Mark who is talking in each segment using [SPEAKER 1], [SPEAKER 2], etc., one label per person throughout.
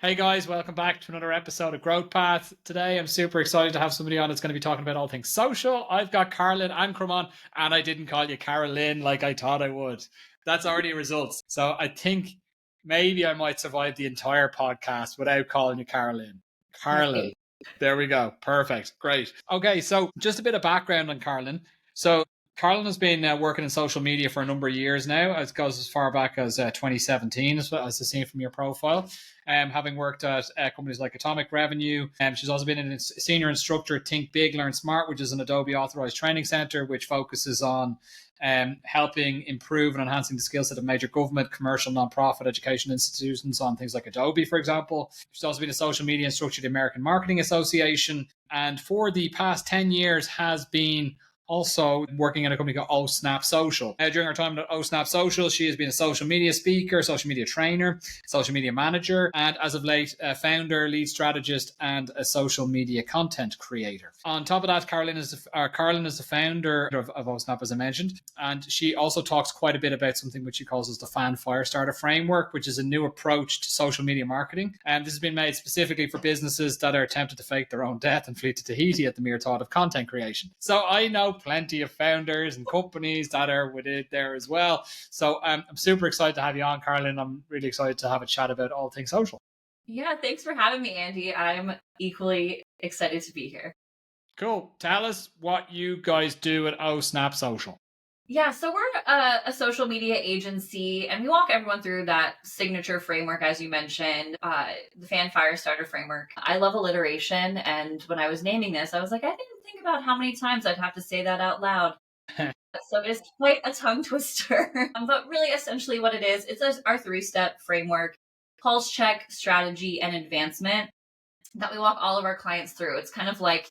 [SPEAKER 1] Hey guys, welcome back to another episode of Growth Path. Today I'm super excited to have somebody on that's going to be talking about all things social. I've got Karlyn Ankrom on, and I didn't call you Karlyn like I thought I would. That's already a result. So I think maybe I might survive the entire podcast without calling you Karlyn. Karlyn.
[SPEAKER 2] Great.
[SPEAKER 1] There we go. Perfect. Great. Okay, so just a bit of background on Karlyn. So Karlyn has been working in social media for a number of years now. It goes as far back as 2017, as I see from your profile. Having worked at companies like Atomic Revenue. She's also been a senior instructor at Think Big, Learn Smart, which is an Adobe authorized training center, which focuses on helping improve and enhancing the skill set of major government, commercial, nonprofit education institutions on things like Adobe, for example. She's also been a social media instructor at the American Marketing Association. And for the past 10 years has been also working at a company called Oh Snap Social. During her time at Oh Snap Social, she has been a social media speaker, social media trainer, social media manager, and as of late, a founder, lead strategist, and a social media content creator. On top of that, Karlyn is the founder of Oh Snap, as I mentioned, and she also talks quite a bit about something which she calls as the Firestarter framework, which is a new approach to social media marketing. And this has been made specifically for businesses that are tempted to fake their own death and flee to Tahiti at the mere thought of content creation. So I know plenty of founders and companies that are with it there as well. So I'm super excited to have you on, Karlyn. I'm really excited to have a chat about all things social.
[SPEAKER 2] Yeah, thanks for having me, Andy. I'm equally excited to be here.
[SPEAKER 1] Cool. Tell us what you guys do at Oh Snap Social.
[SPEAKER 2] Yeah, so we're a social media agency, and we walk everyone through that signature framework, as you mentioned, the Firestarter framework. I love alliteration, and when I was naming this, I was like, I didn't think about how many times I'd have to say that out loud. So it is quite a tongue twister. But really, essentially, what it is, it's our three-step framework: pulse check, strategy, and advancement that we walk all of our clients through. It's kind of like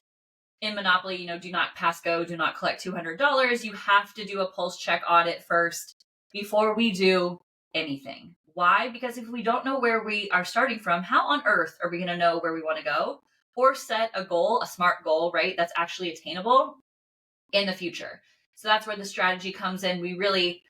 [SPEAKER 2] in Monopoly, do not pass go, do not collect $200. You have to do a pulse check audit first before we do anything. Why? Because if we don't know where we are starting from, how on earth are we going to know where we want to go or set a goal, a smart goal, right? That's actually attainable in the future. So that's where the strategy comes in. We really,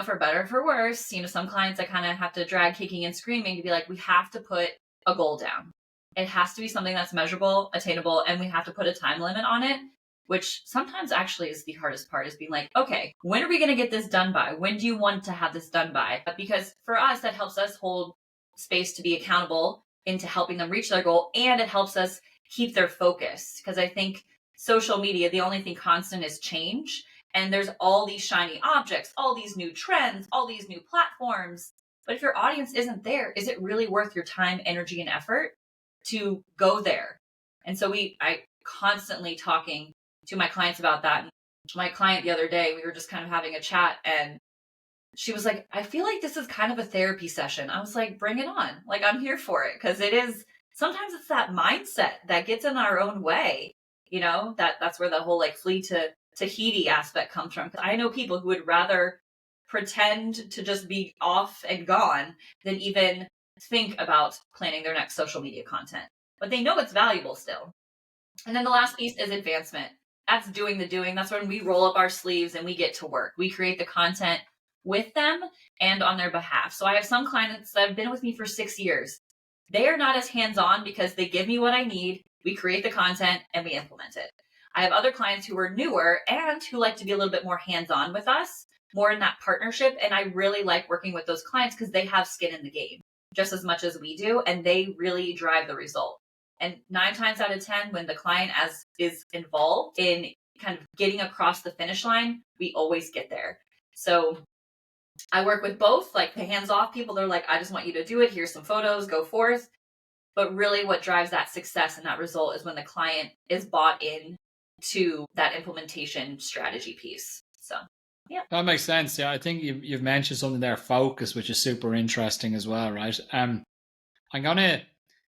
[SPEAKER 2] for better or for worse, some clients I kind of have to drag kicking and screaming to be like, we have to put a goal down. It has to be something that's measurable, attainable, and we have to put a time limit on it, which sometimes actually is the hardest part, is being like, okay, when are we going to get this done by? When do you want to have this done by? Because for us, that helps us hold space to be accountable into helping them reach their goal, and it helps us keep their focus. Because I think social media, the only thing constant is change. And there's all these shiny objects, all these new trends, all these new platforms. But if your audience isn't there, is it really worth your time, energy, and effort to go there? And so I constantly talking to my clients about that. And my client the other day, we were just kind of having a chat, and she was like, I feel like this is kind of a therapy session. I was like, bring it on. Like, I'm here for it. Because it is, sometimes it's that mindset that gets in our own way. That's where the whole like flee to Tahiti aspect comes from. I know people who would rather pretend to just be off and gone than even think about planning their next social media content. But they know it's valuable still. And then the last piece is advancement. That's doing the doing. That's when we roll up our sleeves and we get to work. We create the content with them and on their behalf. So I have some clients that have been with me for 6 years. They are not as hands-on because they give me what I need. We create the content and we implement it. I have other clients who are newer and who like to be a little bit more hands-on with us, more in that partnership. And I really like working with those clients because they have skin in the game just as much as we do, and they really drive the result. And 9 times out of 10, when the client is involved in kind of getting across the finish line, we always get there. So I work with both, like the hands-off people. They're like, I just want you to do it. Here's some photos, go forth. But really what drives that success and that result is when the client is bought in to that implementation strategy piece. So, yeah.
[SPEAKER 1] That makes sense. Yeah, I think you've mentioned something there, focus, which is super interesting as well, right? I'm going to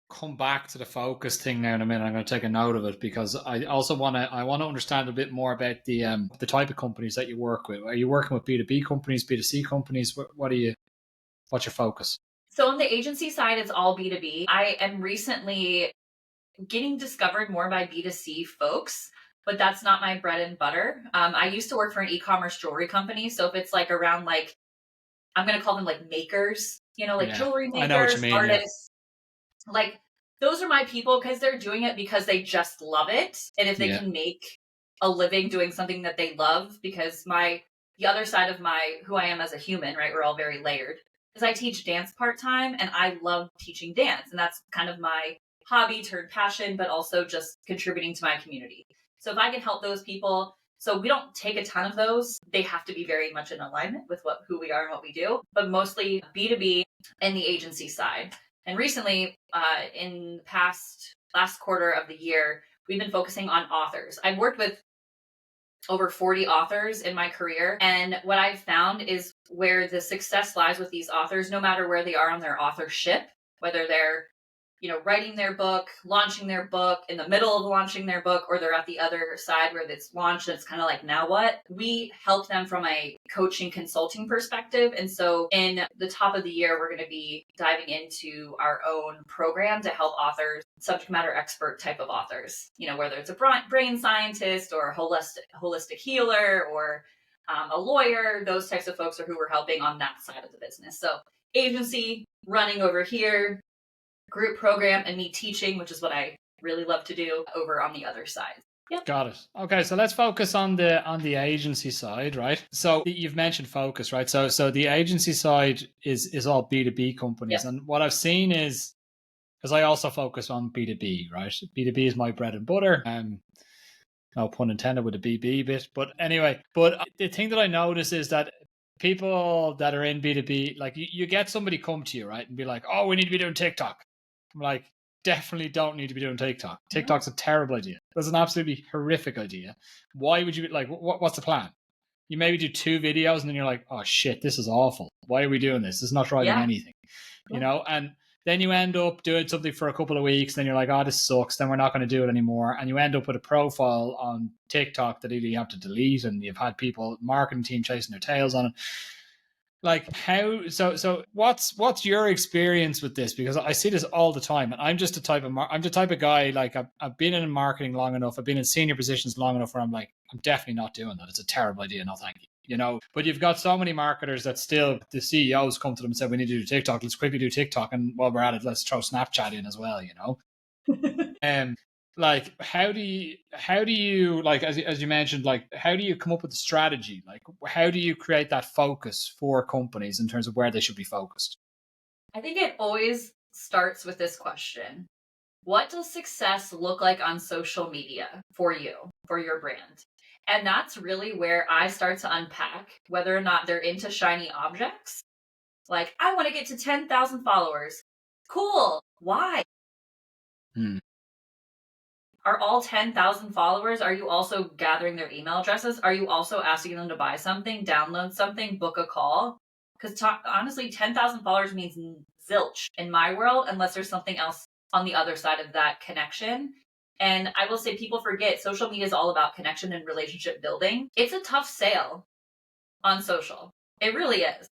[SPEAKER 1] come back to the focus thing now in a minute. I'm going to take a note of it because I also want to understand a bit more about the type of companies that you work with. Are you working with B2B companies, B2C companies? What's your focus?
[SPEAKER 2] So on the agency side, it's all B2B. I am recently getting discovered more by B2C folks, but that's not my bread and butter. I used to work for an e-commerce jewelry company. So if it's like around like, I'm going to call them like makers, like jewelry makers,
[SPEAKER 1] I know what you mean,
[SPEAKER 2] artists. Like, those are my people because they're doing it because they just love it. And if they can make a living doing something that they love, because the other side of who I am as a human, right? We're all very layered. Is I teach dance part-time, and I love teaching dance. And that's kind of my hobby turned passion, but also just contributing to my community. So if I can help those people, so we don't take a ton of those. They have to be very much in alignment with who we are and what we do, but mostly B2B and the agency side. And recently, in the last quarter of the year, we've been focusing on authors. I've worked with over 40 authors in my career. And what I've found is where the success lies with these authors, no matter where they are on their authorship, whether they're writing their book, launching their book, in the middle of launching their book, or they're at the other side where it's launched and it's kind of like, now what? We help them from a coaching consulting perspective. And so in the top of the year, we're going to be diving into our own program to help authors, subject matter expert type of authors, whether it's a brain scientist or a holistic healer or a lawyer, those types of folks are who we're helping on that side of the business. So agency running over here, group program, and me teaching, which is what I really love to do, over on the other side. Yep.
[SPEAKER 1] Got it. Okay, so let's focus on the agency side, right? So you've mentioned focus, right? So the agency side is all B2B companies. Yep. And what I've seen is, because I also focus on B2B, right? B2B is my bread and butter. No pun intended with the BB bit. But anyway, the thing that I notice is that people that are in B2B, like you get somebody come to you, right? And be like, oh, we need to be doing TikTok. I'm like, definitely don't need to be doing TikTok. TikTok's a terrible idea. That's an absolutely horrific idea. Why would you like, what's the plan? You maybe do 2 videos and then you're like, oh shit, this is awful. Why are we doing this? It's not driving anything, and then you end up doing something for a couple of weeks. Then you're like, oh, this sucks. Then we're not going to do it anymore. And you end up with a profile on TikTok that either you have to delete, and you've had people, marketing team, chasing their tails on it. Like how, so what's your experience with this? Because I see this all the time, and I'm just the type of guy, like I've been in marketing long enough. I've been in senior positions long enough where I'm like, I'm definitely not doing that. It's a terrible idea. No, thank you. But you've got so many marketers that still, the CEOs come to them and say, we need to do TikTok. Let's quickly do TikTok. And while we're at it, let's throw Snapchat in as well, like how do you like, as you mentioned, like how do you come up with the strategy? Like how do you create that focus for companies in terms of where they should be focused?
[SPEAKER 2] I think it always starts with this question: what does success look like on social media for you, for your brand? And that's really where I start to unpack whether or not they're into shiny objects. Like, I want to get to 10,000 followers. Cool. Why? Are all 10,000 followers, are you also gathering their email addresses? Are you also asking them to buy something, download something, book a call? Because honestly, 10,000 followers means zilch in my world, unless there's something else on the other side of that connection. And I will say, people forget social media is all about connection and relationship building. It's a tough sale on social. It really is.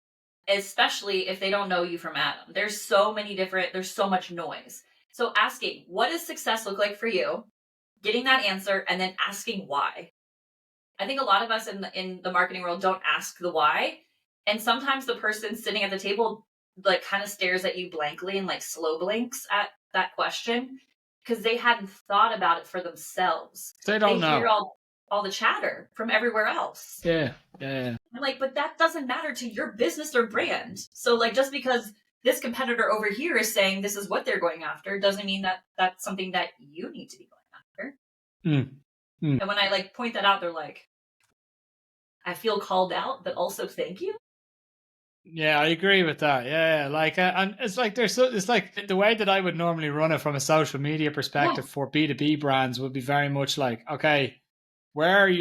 [SPEAKER 2] Especially if they don't know you from Adam. There's so much noise. So asking, what does success look like for you? Getting that answer and then asking why. I think a lot of us in the marketing world don't ask the why. And sometimes the person sitting at the table like kind of stares at you blankly and like slow blinks at that question because they hadn't thought about it for themselves.
[SPEAKER 1] They don't know.
[SPEAKER 2] Hear all the chatter from everywhere else.
[SPEAKER 1] Yeah.
[SPEAKER 2] I'm like, but that doesn't matter to your business or brand. So like, just because this competitor over here is saying this is what they're going after doesn't mean that that's something that you need to be going after. And when I like point that out, they're like, I feel called out, but also thank you.
[SPEAKER 1] Yeah, I agree with that. Yeah, like, and it's like it's like the way that I would normally run it from a social media perspective for B2B brands would be very much like, okay, where is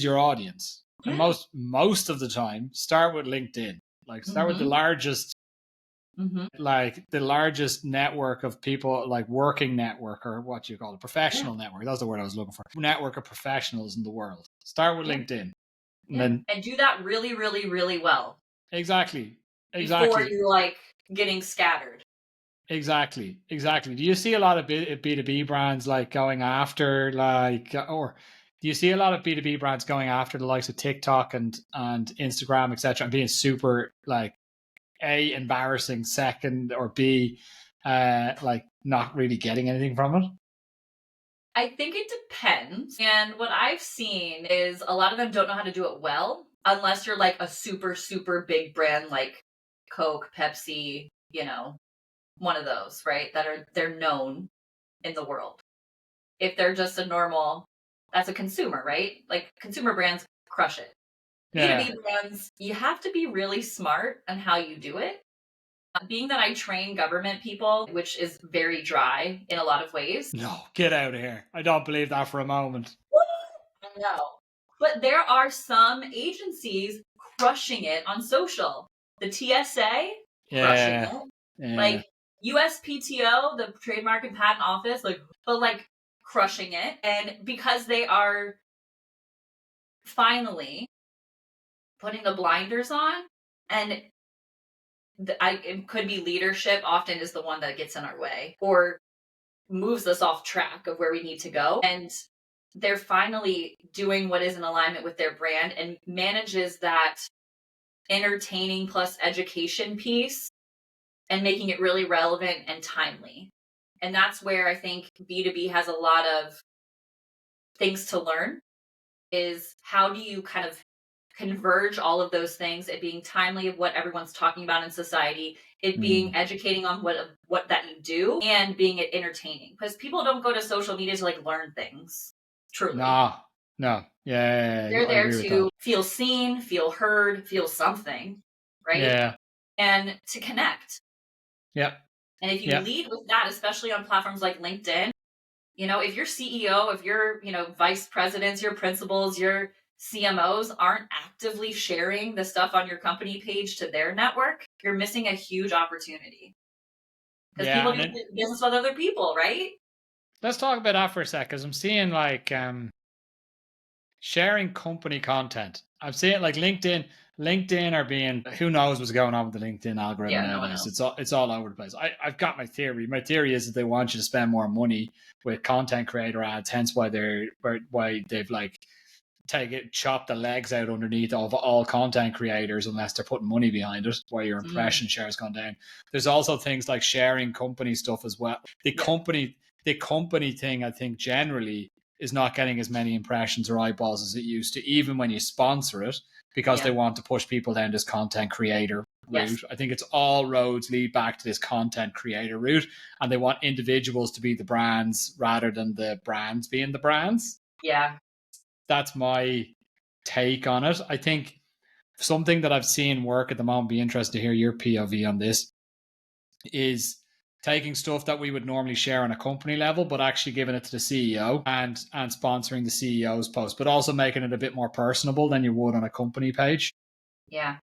[SPEAKER 1] your audience? And most of the time, start with LinkedIn. Like, start with the largest. Like the largest network of people, like working network, or what you call it, professional network. That's the word I was looking for. Network of professionals in the world. Start with LinkedIn. And
[SPEAKER 2] do that really, really, really well.
[SPEAKER 1] Exactly.
[SPEAKER 2] Before you're like getting scattered.
[SPEAKER 1] Exactly. Do you see a lot of B2B brands like going after or do you see a lot of B2B brands going after the likes of TikTok and Instagram, etc., and being super like A, embarrassing, second, or B, like not really getting anything from it?
[SPEAKER 2] I think it depends. And what I've seen is a lot of them don't know how to do it well unless you're like a super, super big brand like Coke, Pepsi, one of those, right? They're known in the world. If they're just a normal, that's a consumer, right? Like consumer brands crush it.
[SPEAKER 1] Yeah.
[SPEAKER 2] B2B brands, you have to be really smart on how you do it. Being that I train government people, which is very dry in a lot of ways.
[SPEAKER 1] No, get out of here. I don't believe that for a moment.
[SPEAKER 2] I know. But there are some agencies crushing it on social. The TSA, crushing
[SPEAKER 1] Yeah.
[SPEAKER 2] it.
[SPEAKER 1] Yeah.
[SPEAKER 2] Like USPTO, the Trademark and Patent Office, like crushing it. And because they are finally putting the blinders on, and it could be leadership often is the one that gets in our way or moves us off track of where we need to go. And they're finally doing what is in alignment with their brand and manages that entertaining plus education piece and making it really relevant and timely. And that's where I think B2B has a lot of things to learn, is how do you kind of converge all of those things, it being timely of what everyone's talking about in society, it being educating on what that you do, and being it entertaining, because people don't go to social media to like learn things truly.
[SPEAKER 1] No. Yeah,
[SPEAKER 2] They're
[SPEAKER 1] I
[SPEAKER 2] there
[SPEAKER 1] agree with
[SPEAKER 2] to
[SPEAKER 1] that.
[SPEAKER 2] feel seen, feel heard, feel something, right?
[SPEAKER 1] Yeah.
[SPEAKER 2] And to connect.
[SPEAKER 1] Yeah.
[SPEAKER 2] And if you
[SPEAKER 1] Yeah.
[SPEAKER 2] lead with that, especially on platforms like LinkedIn, if your CEO, if your, vice presidents, your principals, your CMOs aren't actively sharing the stuff on your company page to their network, you're missing a huge opportunity. Because
[SPEAKER 1] Yeah.
[SPEAKER 2] people
[SPEAKER 1] And
[SPEAKER 2] do
[SPEAKER 1] then
[SPEAKER 2] business with other people, right?
[SPEAKER 1] let's talk about that for a sec, because I'm seeing like sharing company content. I'm seeing like LinkedIn are being, who knows what's going on with the LinkedIn algorithm
[SPEAKER 2] Yeah, no one
[SPEAKER 1] nowadays.
[SPEAKER 2] knows.
[SPEAKER 1] It's all over the place. I've got my theory. My theory is that they want you to spend more money with content creator ads, hence why they've like chop the legs out underneath of all content creators unless they're putting money behind it, where your impression share's gone down. There's also things like sharing company stuff as well. The company thing, I think, generally is not getting as many impressions or eyeballs as it used to, even when you sponsor it, because they want to push people down this content creator route.
[SPEAKER 2] Yes.
[SPEAKER 1] I think it's all roads lead back to this content creator route, and they want individuals to be the brands rather than the brands being the brands.
[SPEAKER 2] Yeah.
[SPEAKER 1] That's my take on it. I think something that I've seen work at the moment, be interested to hear your POV on this, is taking stuff that we would normally share on a company level, but actually giving it to the CEO and sponsoring the CEO's post, but also making it a bit more personable than you would on a company page.
[SPEAKER 2] Yeah.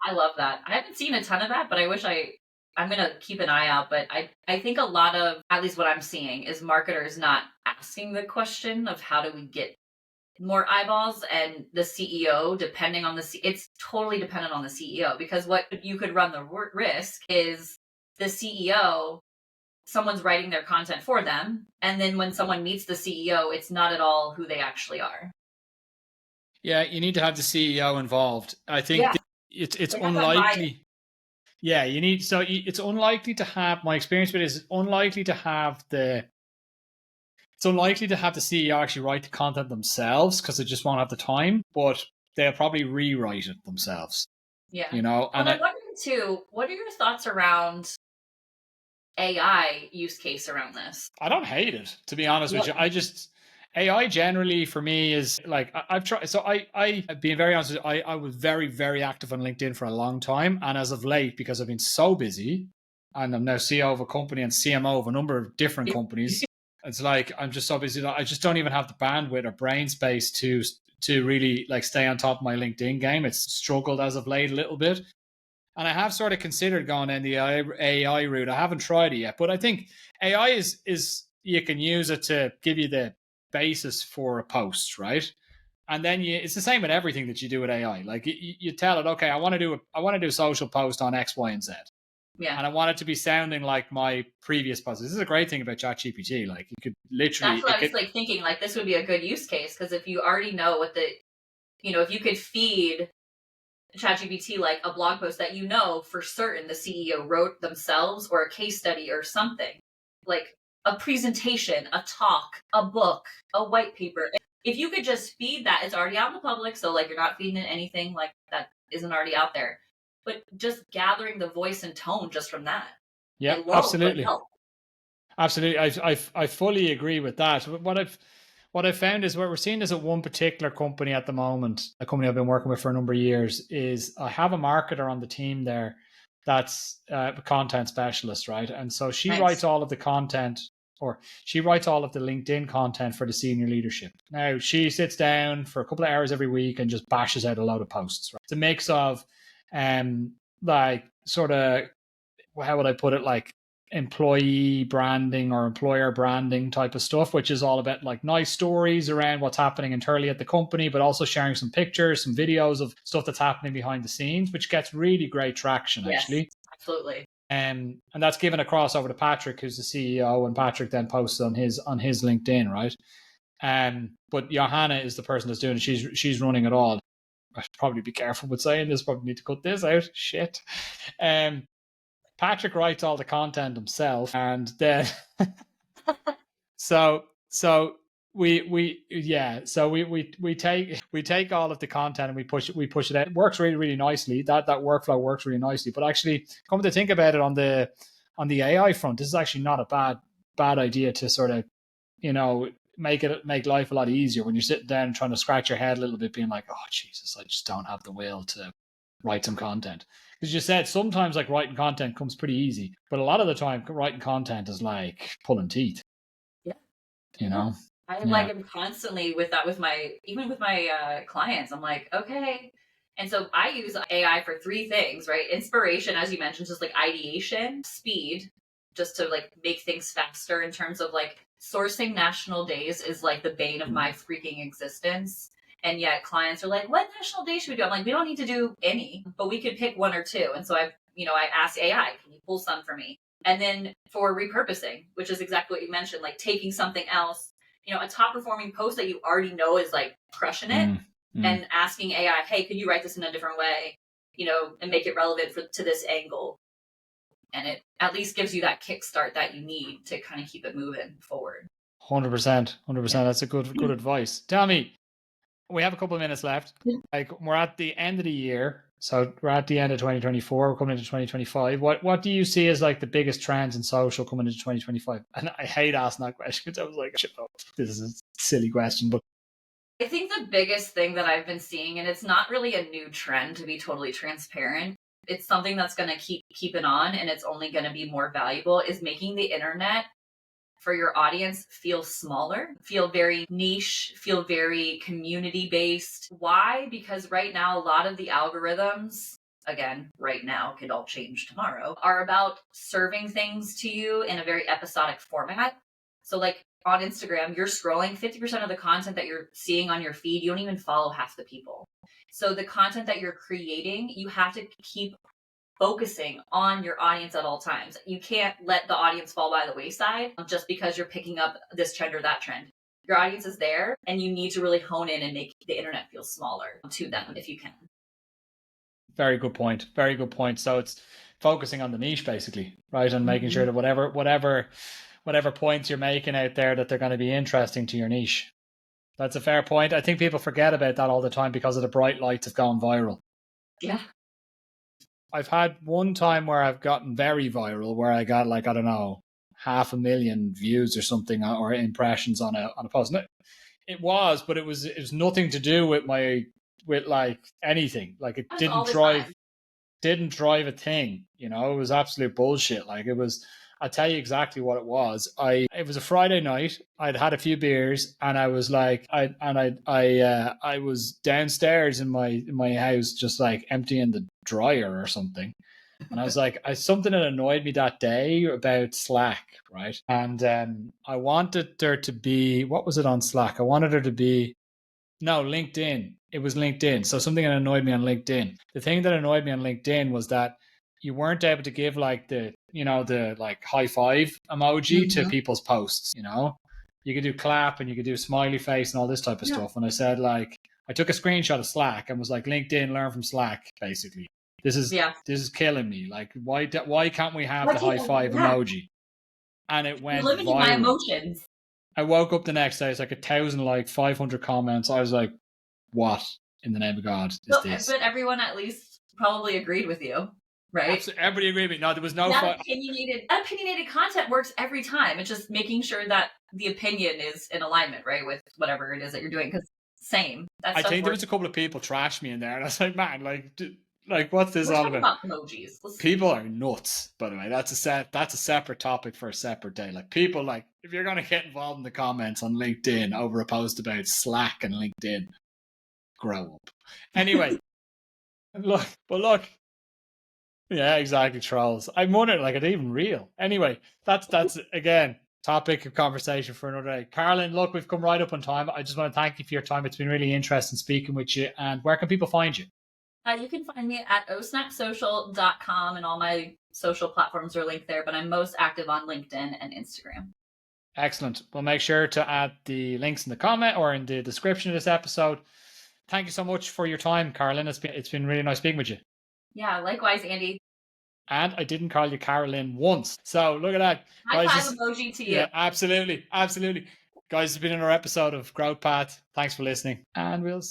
[SPEAKER 2] I love that. I haven't seen a ton of that, but I'm going to keep an eye out. But I think a lot of, at least what I'm seeing, is marketers not asking the question of how do we get more eyeballs, and the CEO, depending on it's totally dependent on the CEO, because what you could run the risk is the CEO, someone's writing their content for them, and then when someone meets the CEO, it's not at all who they actually are.
[SPEAKER 1] Yeah, you need to have the CEO involved. I think it's unlikely. Yeah, you need, so it's unlikely to have, my experience with it is unlikely to have the CEO actually write the content themselves, because they just won't have the time, but they'll probably rewrite it themselves.
[SPEAKER 2] Yeah.
[SPEAKER 1] And
[SPEAKER 2] well, I'm wondering too, what are your thoughts around AI use case around this?
[SPEAKER 1] I don't hate it, to be honest with you. AI generally for me is like, I've tried. So being very honest with you, I was very, very active on LinkedIn for a long time. And as of late, because I've been so busy and I'm now CEO of a company and CMO of a number of different companies, it's like, I'm just so busy that I just don't even have the bandwidth or brain space to really like stay on top of my LinkedIn game. It's struggled as of late a little bit. And I have sort of considered going in the AI route. I haven't tried it yet, but I think AI is you can use it to give you the basis for a post, right? And then it's the same with everything that you do with AI. Like you tell it, okay, I want to do a social post on X, Y, and Z.
[SPEAKER 2] Yeah.
[SPEAKER 1] And I want it to be sounding like my previous posts. This is a great thing about ChatGPT. Like you could literally.
[SPEAKER 2] That's what I was like thinking. Like this would be a good use case, because if you already know what if you could feed ChatGPT like a blog post that you know for certain the CEO wrote themselves, or a case study or something, like a presentation, a talk, a book, a white paper. If you could just feed that, it's already out in the public, so like you're not feeding it anything like that isn't already out there. But just gathering the voice and tone just from that.
[SPEAKER 1] Yeah,
[SPEAKER 2] It won't, but
[SPEAKER 1] absolutely.
[SPEAKER 2] help.
[SPEAKER 1] Absolutely. I fully agree with that. What I've found is what we're seeing is at one particular company at the moment, a company I've been working with for a number of years, is I have a marketer on the team there that's a content specialist, right? And so she writes all of the content, or she writes all of the LinkedIn content for the senior leadership. Now, she sits down for a couple of hours every week and just bashes out a load of posts, right? It's a mix of like sort of, how would I put it, like employee branding or employer branding type of stuff, which is all about like nice stories around what's happening internally at the company, but also sharing some pictures, some videos of stuff that's happening behind the scenes, which gets really great traction, actually.
[SPEAKER 2] Absolutely.
[SPEAKER 1] And that's given a crossover to Patrick, who's the CEO, and Patrick then posts on his LinkedIn, right? But Johanna is the person that's doing it. She's running it all. I should probably be careful with saying this. Probably need to cut this out. Shit. Patrick writes all the content himself, and then so we take all of the content and we push it out. It works really, really nicely. That workflow works really nicely. But actually, come to think about it, on the AI front, this is actually not a bad idea to sort of, make life a lot easier when you're sitting down trying to scratch your head a little bit, being like, oh Jesus, I just don't have the will to write some content. Because you said sometimes like writing content comes pretty easy, but a lot of the time writing content is like pulling teeth.
[SPEAKER 2] Yeah. I like am constantly with that with my clients. I'm like, okay. And so I use AI for 3 things, right? Inspiration, as you mentioned, just like ideation, speed, just to like make things faster in terms of like sourcing national days is like the bane of my freaking existence. And yet clients are like, what national day should we do? I'm like, we don't need to do any, but we could pick 1 or 2. And so I asked AI, can you pull some for me? And then for repurposing, which is exactly what you mentioned, like taking something else, a top performing post that you already know is like crushing it, and asking AI, hey, could you write this in a different way, and make it relevant to this angle? And it at least gives you that kickstart that you need to kind of keep it moving forward.
[SPEAKER 1] 100%. That's a good advice. Tell me, we have a couple of minutes left. Like, we're at the end of the year. So we're at the end of 2024. We're coming into 2025. What do you see as like the biggest trends in social coming into 2025? And I hate asking that question because I was like, this is a silly question. But
[SPEAKER 2] I think the biggest thing that I've been seeing, and it's not really a new trend to be totally transparent, it's something that's going to keep it on, and it's only going to be more valuable, is making the internet for your audience feel smaller, feel very niche, feel very community based. Why? Because right now, a lot of the algorithms, again, right now, could all change tomorrow, are about serving things to you in a very episodic format. So like on Instagram, you're scrolling, 50% of the content that you're seeing on your feed, you don't even follow half the people. So the content that you're creating, you have to keep focusing on your audience at all times. You can't let the audience fall by the wayside just because you're picking up this trend or that trend. Your audience is there, and you need to really hone in and make the internet feel smaller to them if you can.
[SPEAKER 1] Very good point. So it's focusing on the niche, basically, right? And making sure that whatever points you're making out there, that they're going to be interesting to your niche. That's a fair point. I think people forget about that all the time because of the bright lights have gone viral.
[SPEAKER 2] Yeah.
[SPEAKER 1] I've had one time where I've gotten very viral, where I got like, I don't know, 500,000 views or something, or impressions on a post. It was nothing to do with like anything. Like, it didn't drive a thing. It was absolute bullshit. Like, it was. I'll tell you exactly what it was. It was a Friday night. I'd had a few beers, and I was like, I was downstairs in my house, just like emptying the dryer or something. And I was like, something that annoyed me that day about Slack, right? And I wanted there to be, what was it on Slack? I wanted there to be, no, LinkedIn. It was LinkedIn. So something that annoyed me on LinkedIn. The thing that annoyed me on LinkedIn was that you weren't able to give like the like high five emoji to people's posts. You could do clap, and you could do smiley face and all this type of stuff. And I said, like, I took a screenshot of Slack and was like, LinkedIn, learn from Slack, basically. This is killing me. Like, why can't we have the high five emoji? And it went
[SPEAKER 2] You're limiting my
[SPEAKER 1] viral.
[SPEAKER 2] emotions.
[SPEAKER 1] I woke up the next day, it's like 1,000 like 500 comments. I was like, what in the name of God is this?
[SPEAKER 2] But everyone at least probably agreed with you, right?
[SPEAKER 1] Absolutely, everybody agreed with me. No, there was no
[SPEAKER 2] opinionated content works every time. It's just making sure that the opinion is in alignment, right, with whatever it is that you're doing. Because same.
[SPEAKER 1] I think there was a couple of people trashed me in there, and I was like, man, like what's this all about?
[SPEAKER 2] Emojis.
[SPEAKER 1] People are nuts, by the way. That's a separate topic for a separate day. Like, people, like, if you're gonna get involved in the comments on LinkedIn over a post about Slack and LinkedIn, grow up. Anyway, look. Yeah, exactly, trolls. I'm wondering, like, are they even real? Anyway, that's again topic of conversation for another day. Karlyn, look, we've come right up on time. I just want to thank you for your time. It's been really interesting speaking with you. And where can people find you?
[SPEAKER 2] You can find me at osnapsocial.com, and all my social platforms are linked there, but I'm most active on LinkedIn and Instagram.
[SPEAKER 1] Excellent. We'll make sure to add the links in the comment or in the description of this episode. Thank you so much for your time, Karlyn. It's been really nice speaking with you.
[SPEAKER 2] Yeah, likewise, Andy.
[SPEAKER 1] And I didn't call you Karlyn once. So look at that.
[SPEAKER 2] High five emoji to you.
[SPEAKER 1] Yeah, absolutely. Absolutely. Guys, it's been another episode of Growth Path. Thanks for listening. And we'll